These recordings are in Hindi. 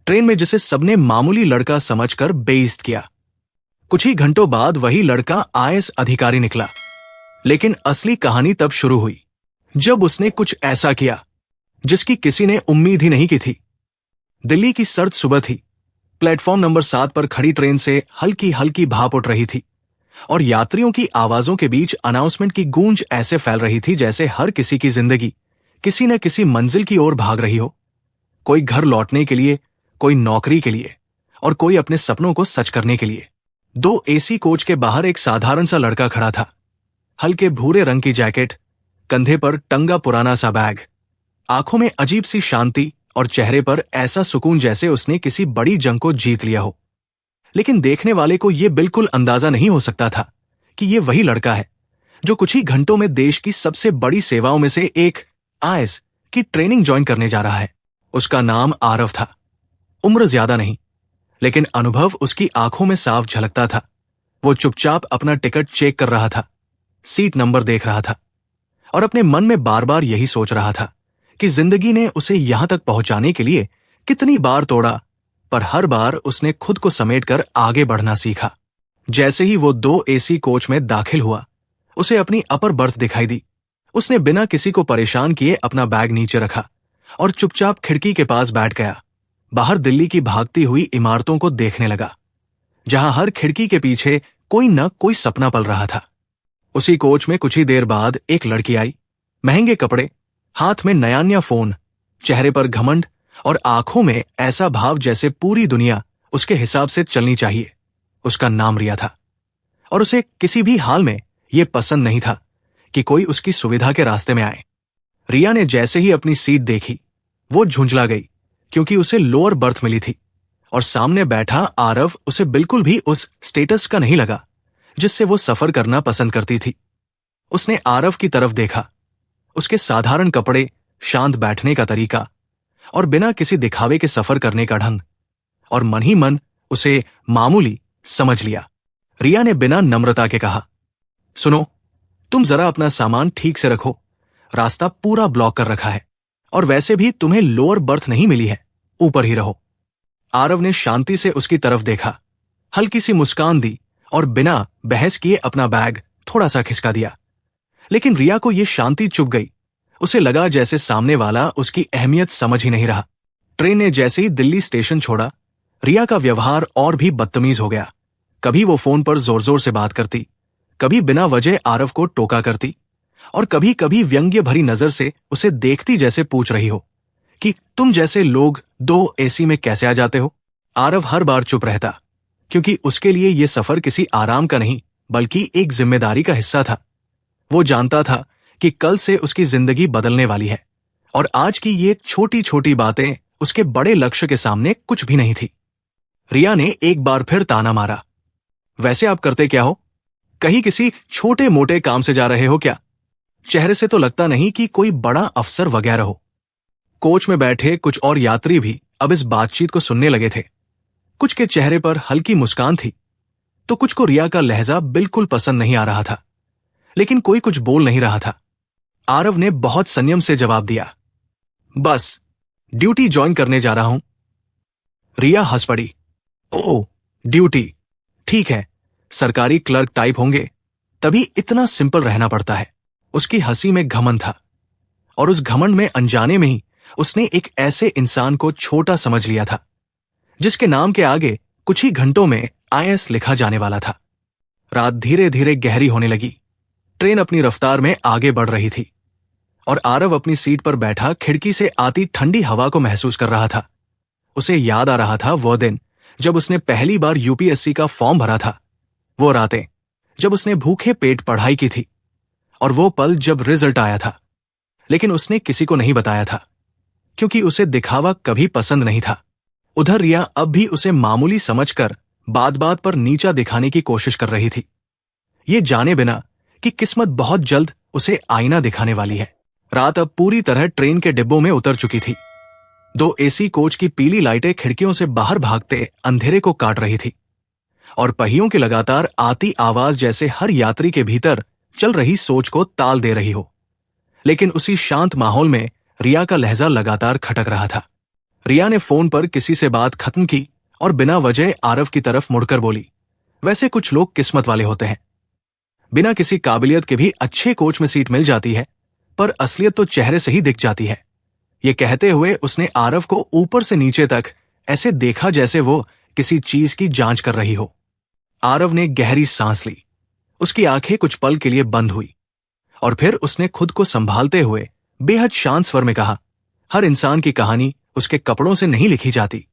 ट्रेन में जिसे सबने मामूली लड़का समझकर बेइज्जत किया। कुछ ही घंटों बाद वही लड़का आईएएस अधिकारी निकला। लेकिन असली कहानी तब शुरू हुई जब उसने कुछ ऐसा किया जिसकी किसी ने उम्मीद ही नहीं की थी। दिल्ली की सर्द सुबह थी। प्लेटफॉर्म नंबर 7 पर खड़ी ट्रेन से हल्की हल्की भाप उठ रही थी और यात्रियों की आवाजों के बीच अनाउंसमेंट की गूंज ऐसे फैल रही थी जैसे हर किसी की जिंदगी किसी न किसी मंजिल की ओर भाग रही हो। कोई घर लौटने के लिए, कोई नौकरी के लिए और कोई अपने सपनों को सच करने के लिए। 2 एसी कोच के बाहर एक साधारण सा लड़का खड़ा था। हल्के भूरे रंग की जैकेट, कंधे पर टंगा पुराना सा बैग, आंखों में अजीब सी शांति और चेहरे पर ऐसा सुकून जैसे उसने किसी बड़ी जंग को जीत लिया हो। लेकिन देखने वाले को यह बिल्कुल अंदाजा नहीं हो सकता था कि यह वही लड़का है जो कुछ ही घंटों में देश की सबसे बड़ी सेवाओं में से एक आईएएस की ट्रेनिंग ज्वाइन करने जा रहा है। उसका नाम आरव था। उम्र ज्यादा नहीं, लेकिन अनुभव उसकी आंखों में साफ झलकता था। वो चुपचाप अपना टिकट चेक कर रहा था, सीट नंबर देख रहा था और अपने मन में बार बार यही सोच रहा था कि जिंदगी ने उसे यहां तक पहुंचाने के लिए कितनी बार तोड़ा, पर हर बार उसने खुद को समेटकर आगे बढ़ना सीखा। जैसे ही वो 2 एसी कोच में दाखिल हुआ, उसे अपनी अपर बर्थ दिखाई दी। उसने बिना किसी को परेशान किए अपना बैग नीचे रखा और चुपचाप खिड़की के पास बैठ गया। बाहर दिल्ली की भागती हुई इमारतों को देखने लगा, जहां हर खिड़की के पीछे कोई न कोई सपना पल रहा था। उसी कोच में कुछ ही देर बाद एक लड़की आई। महंगे कपड़े, हाथ में नया फोन, चेहरे पर घमंड और आंखों में ऐसा भाव जैसे पूरी दुनिया उसके हिसाब से चलनी चाहिए। उसका नाम रिया था और उसे किसी भी हाल में यह पसंद नहीं था कि कोई उसकी सुविधा के रास्ते में आए। रिया ने जैसे ही अपनी सीट देखी, वो झुंझला गई क्योंकि उसे लोअर बर्थ मिली थी और सामने बैठा आरव उसे बिल्कुल भी उस स्टेटस का नहीं लगा जिससे वो सफर करना पसंद करती थी। उसने आरव की तरफ देखा। उसके साधारण कपड़े, शांत बैठने का तरीका और बिना किसी दिखावे के सफर करने का ढंग, और मन ही मन उसे मामूली समझ लिया। रिया ने बिना नम्रता के कहा, सुनो, तुम जरा अपना सामान ठीक से रखो, रास्ता पूरा ब्लॉक कर रखा है और वैसे भी तुम्हें लोअर बर्थ नहीं मिली है, ऊपर ही रहो। आरव ने शांति से उसकी तरफ देखा, हल्की सी मुस्कान दी और बिना बहस किए अपना बैग थोड़ा सा खिसका दिया। लेकिन रिया को यह शांति चुभ गई। उसे लगा जैसे सामने वाला उसकी अहमियत समझ ही नहीं रहा। ट्रेन ने जैसे ही दिल्ली स्टेशन छोड़ा, रिया का व्यवहार और भी बदतमीज हो गया। कभी वो फोन पर जोर जोर से बात करती, कभी बिना वजह आरव को टोका करती और कभी कभी व्यंग्य भरी नजर से उसे देखती जैसे पूछ रही हो कि तुम जैसे लोग 2 एसी में कैसे आ जाते हो। आरव हर बार चुप रहता क्योंकि उसके लिए यह सफर किसी आराम का नहीं बल्कि एक जिम्मेदारी का हिस्सा था। वो जानता था कि कल से उसकी जिंदगी बदलने वाली है और आज की ये छोटी छोटी बातें उसके बड़े लक्ष्य के सामने कुछ भी नहीं थी। रिया ने एक बार फिर ताना मारा, वैसे आप करते क्या हो? कहीं किसी छोटे मोटे काम से जा रहे हो क्या? चेहरे से तो लगता नहीं कि कोई बड़ा अफसर वगैरह हो। कोच में बैठे कुछ और यात्री भी अब इस बातचीत को सुनने लगे थे। कुछ के चेहरे पर हल्की मुस्कान थी तो कुछ को रिया का लहजा बिल्कुल पसंद नहीं आ रहा था, लेकिन कोई कुछ बोल नहीं रहा था। आरव ने बहुत संयम से जवाब दिया, बस ड्यूटी ज्वाइन करने जा रहा हूं। रिया हंस पड़ी, ओह ड्यूटी, ठीक है, सरकारी क्लर्क टाइप होंगे, तभी इतना सिंपल रहना पड़ता है। उसकी हंसी में घमंड था और उस घमंड में अनजाने में ही उसने एक ऐसे इंसान को छोटा समझ लिया था जिसके नाम के आगे कुछ ही घंटों में आईएएस लिखा जाने वाला था। रात धीरे धीरे गहरी होने लगी। ट्रेन अपनी रफ्तार में आगे बढ़ रही थी और आरव अपनी सीट पर बैठा खिड़की से आती ठंडी हवा को महसूस कर रहा था। उसे याद आ रहा था वो दिन जब उसने पहली बार यूपीएससी का फॉर्म भरा था, वो रातें जब उसने भूखे पेट पढ़ाई की थी और वो पल जब रिजल्ट आया था। लेकिन उसने किसी को नहीं बताया था क्योंकि उसे दिखावा कभी पसंद नहीं था। उधर रिया अब भी उसे मामूली समझकर बात बात पर नीचा दिखाने की कोशिश कर रही थी, ये जाने बिना कि किस्मत बहुत जल्द उसे आईना दिखाने वाली है। रात अब पूरी तरह ट्रेन के डिब्बों में उतर चुकी थी। 2 एसी कोच की पीली लाइटें खिड़कियों से बाहर भागते अंधेरे को काट रही थी और पहियों की लगातार आती आवाज जैसे हर यात्री के भीतर चल रही सोच को ताल दे रही हो। लेकिन उसी शांत माहौल में रिया का लहजा लगातार खटक रहा था। रिया ने फोन पर किसी से बात खत्म की और बिना वजह आरव की तरफ मुड़कर बोली, वैसे कुछ लोग किस्मत वाले होते हैं, बिना किसी काबिलियत के भी अच्छे कोच में सीट मिल जाती है, पर असलियत तो चेहरे से ही दिख जाती है। ये कहते हुए उसने आरव को ऊपर से नीचे तक ऐसे देखा जैसे वो किसी चीज की जांच कर रही हो। आरव ने गहरी सांस ली। उसकी आंखें कुछ पल के लिए बंद हुई और फिर उसने खुद को संभालते हुए बेहद शांत स्वर में कहा, हर इंसान की कहानी उसके कपड़ों से नहीं लिखी जाती।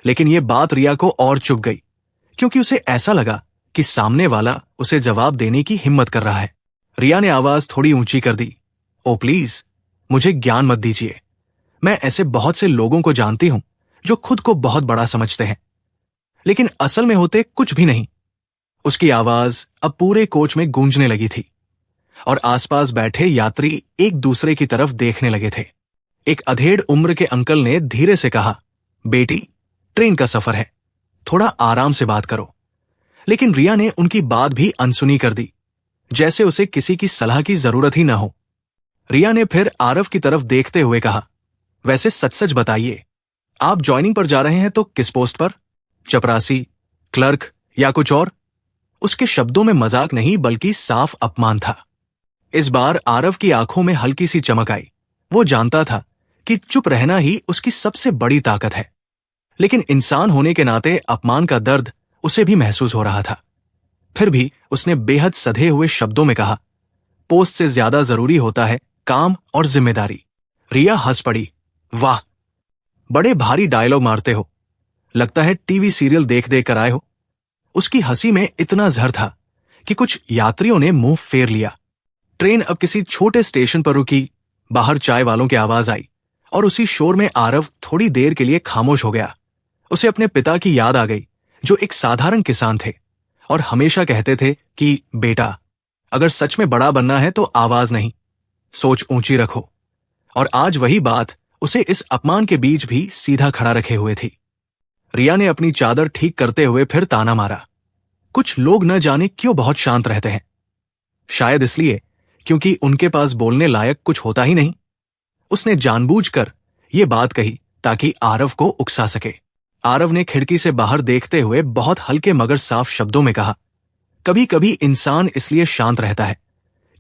लेकिन यह बात रिया को और चुभ गई, क्योंकि उसे ऐसा लगा कि सामने वाला उसे जवाब देने की हिम्मत कर रहा है। रिया ने आवाज थोड़ी ऊंची कर दी, ओ प्लीज, मुझे ज्ञान मत दीजिए। मैं ऐसे बहुत से लोगों को जानती हूं जो खुद को बहुत बड़ा समझते हैं, लेकिन असल में होते कुछ भी नहीं। उसकी आवाज अब पूरे कोच में गूंजने लगी थी और आसपास बैठे यात्री एक दूसरे की तरफ देखने लगे थे। एक अधेड़ उम्र के अंकल ने धीरे से कहा, बेटी, ट्रेन का सफर है, थोड़ा आराम से बात करो। लेकिन रिया ने उनकी बात भी अनसुनी कर दी, जैसे उसे किसी की सलाह की जरूरत ही ना हो। रिया ने फिर आरव की तरफ देखते हुए कहा, वैसे सच सच बताइए, आप ज्वाइनिंग पर जा रहे हैं तो किस पोस्ट पर? चपरासी, क्लर्क या कुछ और? उसके शब्दों में मजाक नहीं बल्कि साफ अपमान था। इस बार आरव की आंखों में हल्की सी चमक आई। वो जानता था कि चुप रहना ही उसकी सबसे बड़ी ताकत है, लेकिन इंसान होने के नाते अपमान का दर्द उसे भी महसूस हो रहा था। फिर भी उसने बेहद सधे हुए शब्दों में कहा, पोस्ट से ज्यादा जरूरी होता है काम और जिम्मेदारी। रिया हंस पड़ी, वाह, बड़े भारी डायलॉग मारते हो, लगता है टीवी सीरियल देख देख कर आए हो। उसकी हंसी में इतना जहर था कि कुछ यात्रियों ने मुंह फेर लिया। ट्रेन अब किसी छोटे स्टेशन पर रुकी। बाहर चाय वालों की आवाज आई और उसी शोर में आरव थोड़ी देर के लिए खामोश हो गया। उसे अपने पिता की याद आ गई, जो एक साधारण किसान थे और हमेशा कहते थे कि बेटा, अगर सच में बड़ा बनना है तो आवाज नहीं, सोच ऊंची रखो। और आज वही बात उसे इस अपमान के बीच भी सीधा खड़ा रखे हुए थी। रिया ने अपनी चादर ठीक करते हुए फिर ताना मारा, कुछ लोग न जाने क्यों बहुत शांत रहते हैं। शायद इसलिए क्योंकि उनके पास बोलने लायक कुछ होता ही नहीं। उसने जानबूझकर यह बात कही ताकि आरव को उकसा सके। आरव ने खिड़की से बाहर देखते हुए बहुत हल्के मगर साफ शब्दों में कहा, कभी कभी इंसान इसलिए शांत रहता है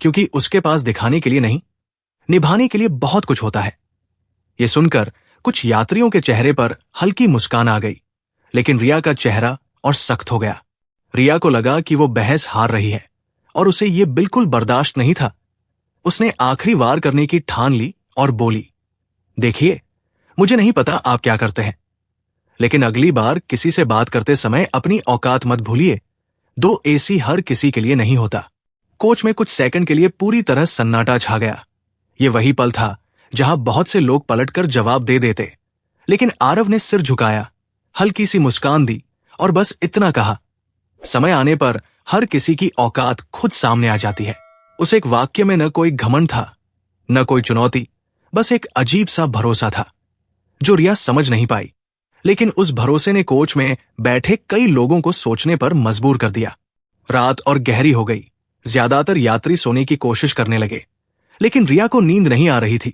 क्योंकि उसके पास दिखाने के लिए नहीं, निभाने के लिए बहुत कुछ होता है। यह सुनकर कुछ यात्रियों के चेहरे पर हल्की मुस्कान आ गई, लेकिन रिया का चेहरा और सख्त हो गया। रिया को लगा कि वो बहस हार रही है और उसे यह बिल्कुल बर्दाश्त नहीं था। उसने आखिरी वार करने की ठान ली और बोली, देखिए, मुझे नहीं पता आप क्या करते हैं, लेकिन अगली बार किसी से बात करते समय अपनी औकात मत भूलिए। 2 एसी हर किसी के लिए नहीं होता। कोच में कुछ सेकंड के लिए पूरी तरह सन्नाटा छा गया। यह वही पल था जहां बहुत से लोग पलटकर जवाब दे देते, लेकिन आरव ने सिर झुकाया, हल्की सी मुस्कान दी और बस इतना कहा, समय आने पर हर किसी की औकात खुद सामने आ जाती है। उस एक वाक्य में न कोई घमंड था, न कोई चुनौती, बस एक अजीब सा भरोसा था जो रिया समझ नहीं पाई। लेकिन उस भरोसे ने कोच में बैठे कई लोगों को सोचने पर मजबूर कर दिया। रात और गहरी हो गई। ज्यादातर यात्री सोने की कोशिश करने लगे, लेकिन रिया को नींद नहीं आ रही थी।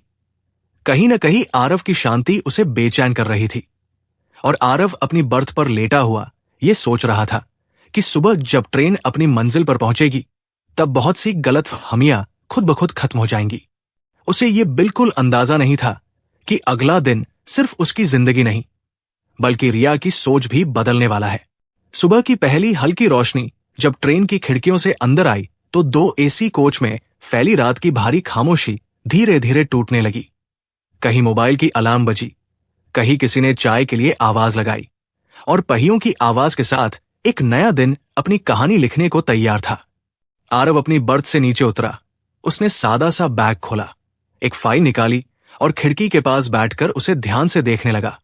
कहीं न कहीं आरव की शांति उसे बेचैन कर रही थी और आरव अपनी बर्थ पर लेटा हुआ यह सोच रहा था कि सुबह जब ट्रेन अपनी मंजिल पर पहुंचेगी तब बहुत सी गलतफहमियां खुद ब खुद खत्म हो जाएंगी। उसे यह बिल्कुल अंदाजा नहीं था कि अगला दिन सिर्फ उसकी जिंदगी नहीं बल्कि रिया की सोच भी बदलने वाला है। सुबह की पहली हल्की रोशनी जब ट्रेन की खिड़कियों से अंदर आई तो 2 एसी कोच में फैली रात की भारी खामोशी धीरे धीरे टूटने लगी। कहीं मोबाइल की अलार्म बजी, कहीं किसी ने चाय के लिए आवाज लगाई और पहियों की आवाज के साथ एक नया दिन अपनी कहानी लिखने को तैयार था। आरव अपनी बर्थ से नीचे उतरा। उसने सादा सा बैग खोला, एक फाइल निकाली और खिड़की के पास बैठकर उसे ध्यान से देखने लगा।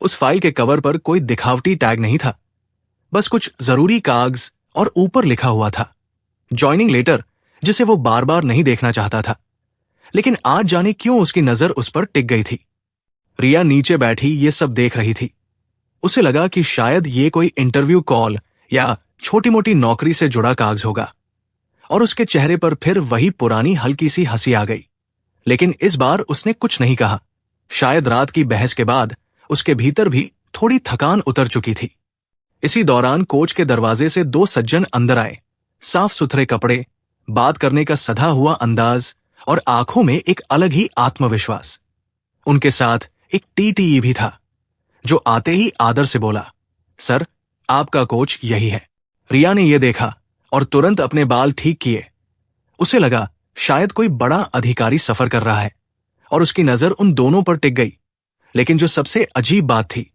उस फाइल के कवर पर कोई दिखावटी टैग नहीं था, बस कुछ जरूरी कागज और ऊपर लिखा हुआ था ज्वाइनिंग लेटर, जिसे वो बार बार नहीं देखना चाहता था, लेकिन आज जाने क्यों उसकी नजर उस पर टिक गई थी। रिया नीचे बैठी ये सब देख रही थी। उसे लगा कि शायद ये कोई इंटरव्यू कॉल या छोटी मोटी नौकरी से जुड़ा कागज होगा और उसके चेहरे पर फिर वही पुरानी हल्की सी हंसी आ गई। लेकिन इस बार उसने कुछ नहीं कहा। शायद रात की बहस के बाद उसके भीतर भी थोड़ी थकान उतर चुकी थी। इसी दौरान कोच के दरवाजे से दो सज्जन अंदर आए। साफ सुथरे कपड़े, बात करने का सधा हुआ अंदाज और आंखों में एक अलग ही आत्मविश्वास। उनके साथ एक टीटीई भी था, जो आते ही आदर से बोला, सर, आपका कोच यही है। रिया ने यह देखा और तुरंत अपने बाल ठीक किए। उसे लगा शायद कोई बड़ा अधिकारी सफर कर रहा है और उसकी नजर उन दोनों पर टिक गई। लेकिन जो सबसे अजीब बात थी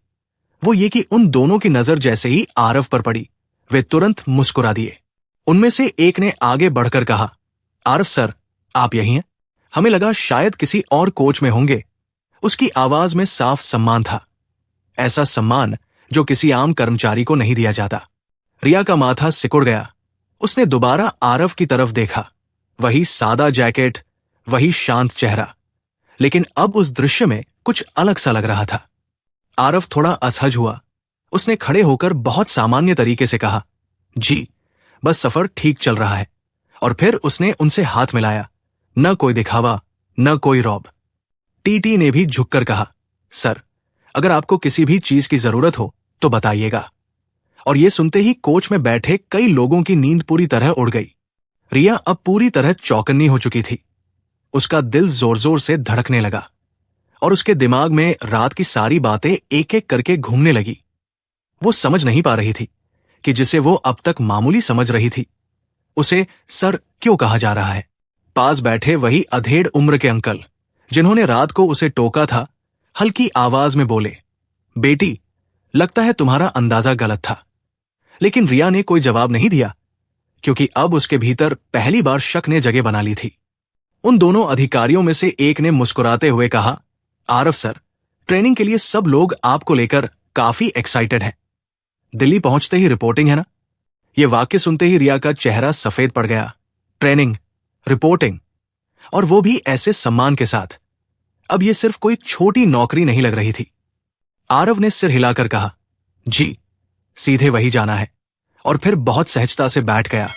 वो ये कि उन दोनों की नजर जैसे ही आरव पर पड़ी, वे तुरंत मुस्कुरा दिए। उनमें से एक ने आगे बढ़कर कहा, आरव सर, आप यही हैं? हमें लगा शायद किसी और कोच में होंगे। उसकी आवाज में साफ सम्मान था, ऐसा सम्मान जो किसी आम कर्मचारी को नहीं दिया जाता। रिया का माथा सिकुड़ गया। उसने दोबारा आरव की तरफ देखा। वही सादा जैकेट, वही शांत चेहरा, लेकिन अब उस दृश्य में कुछ अलग सा लग रहा था। आरव थोड़ा असहज हुआ। उसने खड़े होकर बहुत सामान्य तरीके से कहा, जी, बस सफर ठीक चल रहा है। और फिर उसने उनसे हाथ मिलाया। न कोई दिखावा, न कोई रौब। टीटी ने भी झुककर कहा, सर, अगर आपको किसी भी चीज की जरूरत हो तो बताइएगा। और ये सुनते ही कोच में बैठे कई लोगों की नींद पूरी तरह उड़ गई। रिया अब पूरी तरह चौकन्नी हो चुकी थी। उसका दिल जोर जोर से धड़कने लगा और उसके दिमाग में रात की सारी बातें एक एक करके घूमने लगी। वो समझ नहीं पा रही थी कि जिसे वो अब तक मामूली समझ रही थी, उसे सर क्यों कहा जा रहा है। पास बैठे वही अधेड़ उम्र के अंकल, जिन्होंने रात को उसे टोका था, हल्की आवाज में बोले, बेटी, लगता है तुम्हारा अंदाजा गलत था। लेकिन रिया ने कोई जवाब नहीं दिया, क्योंकि अब उसके भीतर पहली बार शक ने जगह बना ली थी। उन दोनों अधिकारियों में से एक ने मुस्कुराते हुए कहा, आरव सर, ट्रेनिंग के लिए सब लोग आपको लेकर काफी एक्साइटेड हैं। दिल्ली पहुंचते ही रिपोर्टिंग है ना? यह वाक्य सुनते ही रिया का चेहरा सफेद पड़ गया। ट्रेनिंग, रिपोर्टिंग, और वो भी ऐसे सम्मान के साथ। अब यह सिर्फ कोई छोटी नौकरी नहीं लग रही थी। आरव ने सिर हिलाकर कहा, जी, सीधे वही जाना है। और फिर बहुत सहजता से बैठ गया,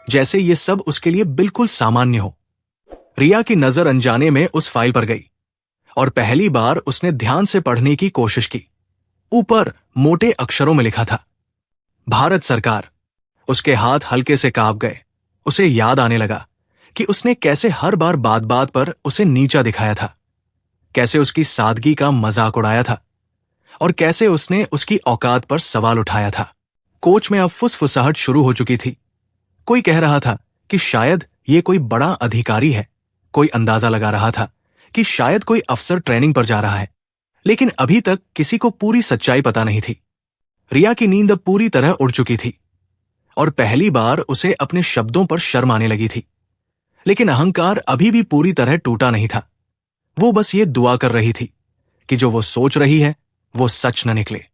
जैसे ये सब उसके लिए बिल्कुल सामान्य हो। रिया की नजर अनजाने में उस फाइल पर गई और पहली बार उसने ध्यान से पढ़ने की कोशिश की। ऊपर मोटे अक्षरों में लिखा था, भारत सरकार। उसके हाथ हल्के से कांप गए। उसे याद आने लगा कि उसने कैसे हर बार बात बात पर उसे नीचा दिखाया था, कैसे उसकी सादगी का मजाक उड़ाया था और कैसे उसने उसकी औकात पर सवाल उठाया था। कोच में अब फुसफुसाहट शुरू हो चुकी थी। कोई कह रहा था कि शायद ये कोई बड़ा अधिकारी है। कोई अंदाजा लगा रहा था कि शायद कोई अफसर ट्रेनिंग पर जा रहा है। लेकिन अभी तक किसी को पूरी सच्चाई पता नहीं थी। रिया की नींद अब पूरी तरह उड़ चुकी थी और पहली बार उसे अपने शब्दों पर शर्म आने लगी थी। लेकिन अहंकार अभी भी पूरी तरह टूटा नहीं था। वो बस ये दुआ कर रही थी कि जो वो सोच रही है वो सच न निकले।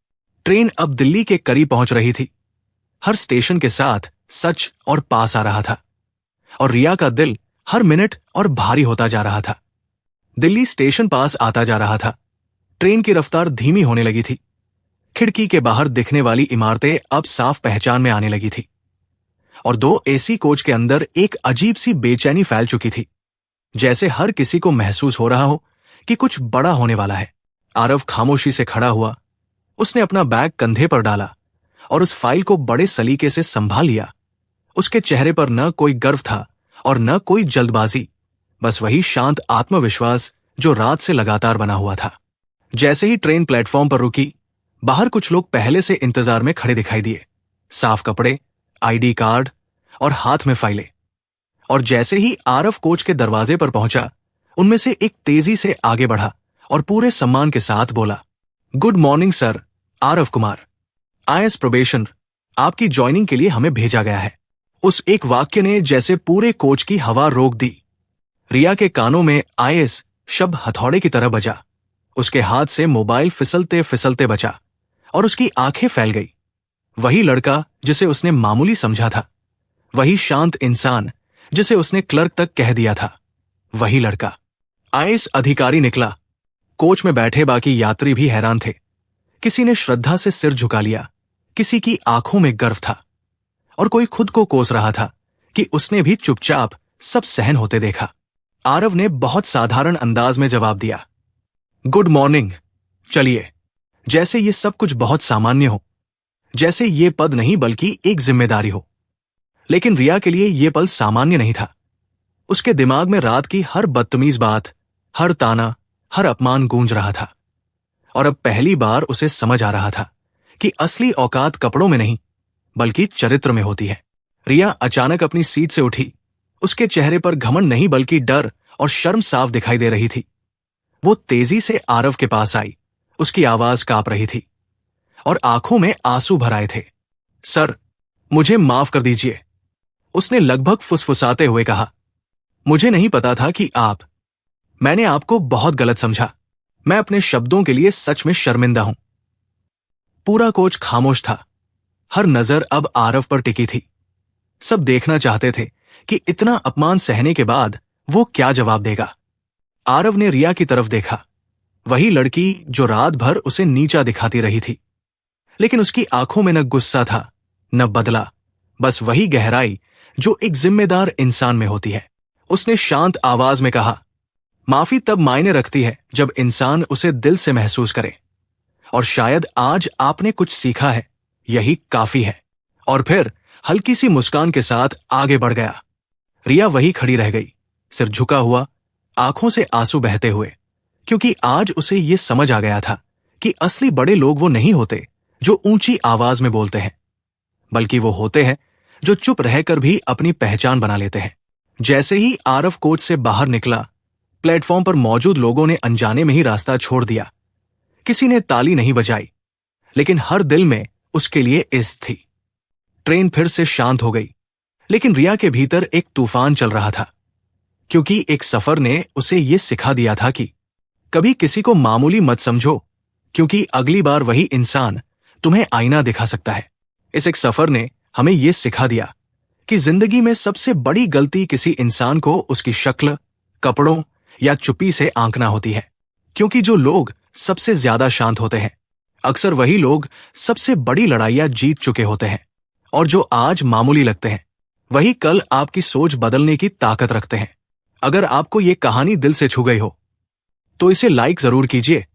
ट्रेन अब दिल्ली के करीब पहुंच रही थी। हर स्टेशन के साथ सच और पास आ रहा था और रिया का दिल हर मिनट और भारी होता जा रहा था। दिल्ली स्टेशन पास आता जा रहा था। ट्रेन की रफ्तार धीमी होने लगी थी। खिड़की के बाहर दिखने वाली इमारतें अब साफ पहचान में आने लगी थी और दो एसी कोच के अंदर एक अजीब सी बेचैनी फैल चुकी थी, जैसे हर किसी को महसूस हो रहा हो कि कुछ बड़ा होने वाला है। आरव खामोशी से खड़ा हुआ। उसने अपना बैग कंधे पर डाला और उस फाइल को बड़े सलीके से संभाल लिया। उसके चेहरे पर न कोई गर्व था और न कोई जल्दबाजी, बस वही शांत आत्मविश्वास जो रात से लगातार बना हुआ था। जैसे ही ट्रेन प्लेटफॉर्म पर रुकी, बाहर कुछ लोग पहले से इंतजार में खड़े दिखाई दिए। साफ कपड़े, आईडी कार्ड और हाथ में फाइलें। और जैसे ही आरव कोच के दरवाजे पर पहुंचा, उनमें से एक तेजी से आगे बढ़ा और पूरे सम्मान के साथ बोला, good morning sir, Aarav Kumar, IAS probation, आपकी ज्वाइनिंग के लिए हमें भेजा गया है। उस एक वाक्य ने जैसे पूरे कोच की हवा रोक दी। रिया के कानों में आईएएस शब्द हथौड़े की तरह बजा। उसके हाथ से मोबाइल फिसलते फिसलते बचा और उसकी आंखें फैल गई। वही लड़का जिसे उसने मामूली समझा था, वही शांत इंसान जिसे उसने क्लर्क तक कह दिया था, वही लड़का आईएएस अधिकारी निकला। कोच में बैठे बाकी यात्री भी हैरान थे। किसी ने श्रद्धा से सिर झुका लिया, किसी की आंखों में गर्व था और कोई खुद को कोस रहा था कि उसने भी चुपचाप सब सहन होते देखा। आरव ने बहुत साधारण अंदाज में जवाब दिया, गुड मॉर्निंग, चलिए जैसे ये सब कुछ बहुत सामान्य हो, जैसे ये पद नहीं बल्कि एक जिम्मेदारी हो। लेकिन रिया के लिए ये पल सामान्य नहीं था। उसके दिमाग में रात की हर बदतमीज बात, हर ताना, हर अपमान गूंज रहा था। और अब पहली बार उसे समझ आ रहा था कि असली औकात कपड़ों में नहीं बल्कि चरित्र में होती है। रिया अचानक अपनी सीट से उठी। उसके चेहरे पर घमंड नहीं बल्कि डर और शर्म साफ दिखाई दे रही थी। वो तेजी से आरव के पास आई। उसकी आवाज कांप रही थी और आंखों में आंसू भर आए थे। सर, मुझे माफ कर दीजिए, उसने लगभग फुसफुसाते हुए कहा। मुझे नहीं पता था कि मैंने आपको बहुत गलत समझा। मैं अपने शब्दों के लिए सच में शर्मिंदा हूं। पूरा कोच खामोश था। हर नजर अब आरव पर टिकी थी। सब देखना चाहते थे कि इतना अपमान सहने के बाद वो क्या जवाब देगा। आरव ने रिया की तरफ देखा, वही लड़की जो रात भर उसे नीचा दिखाती रही थी। लेकिन उसकी आंखों में न गुस्सा था न बदला, बस वही गहराई जो एक जिम्मेदार इंसान में होती है। उसने शांत आवाज में कहा, माफी तब मायने रखती है जब इंसान उसे दिल से महसूस करे। और शायद आज आपने कुछ सीखा है, यही काफी है। और फिर हल्की सी मुस्कान के साथ आगे बढ़ गया। रिया वही खड़ी रह गई, सिर झुका हुआ, आंखों से आंसू बहते हुए, क्योंकि आज उसे यह समझ आ गया था कि असली बड़े लोग वो नहीं होते जो ऊंची आवाज में बोलते हैं, बल्कि वो होते हैं जो चुप रहकर भी अपनी पहचान बना लेते हैं। जैसे ही आरव कोच से बाहर निकला, प्लेटफॉर्म पर मौजूद लोगों ने अनजाने में ही रास्ता छोड़ दिया। किसी ने ताली नहीं बजाई, लेकिन हर दिल में उसके लिए इज्जत थी। ट्रेन फिर से शांत हो गई, लेकिन रिया के भीतर एक तूफान चल रहा था, क्योंकि एक सफर ने उसे यह सिखा दिया था कि कभी किसी को मामूली मत समझो, क्योंकि अगली बार वही इंसान तुम्हें आईना दिखा सकता है। इस एक सफर ने हमें यह सिखा दिया कि जिंदगी में सबसे बड़ी गलती किसी इंसान को उसकी शक्ल, कपड़ों या चुप्पी से आंकना होती है, क्योंकि जो लोग सबसे ज्यादा शांत होते हैं, अक्सर वही लोग सबसे बड़ी लड़ाइयां जीत चुके होते हैं। और जो आज मामूली लगते हैं, वही कल आपकी सोच बदलने की ताकत रखते हैं। अगर आपको ये कहानी दिल से छू गई हो, तो इसे लाइक जरूर कीजिए,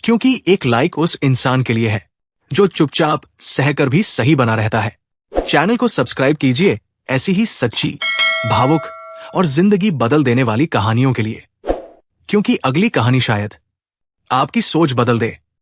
क्योंकि एक लाइक उस इंसान के लिए है जो चुपचाप सहकर भी सही बना रहता है। चैनल को सब्सक्राइब कीजिए ऐसी ही सच्ची, भावुक और जिंदगी बदल देने वाली कहानियों के लिए, क्योंकि अगली कहानी शायद आपकी सोच बदल दे।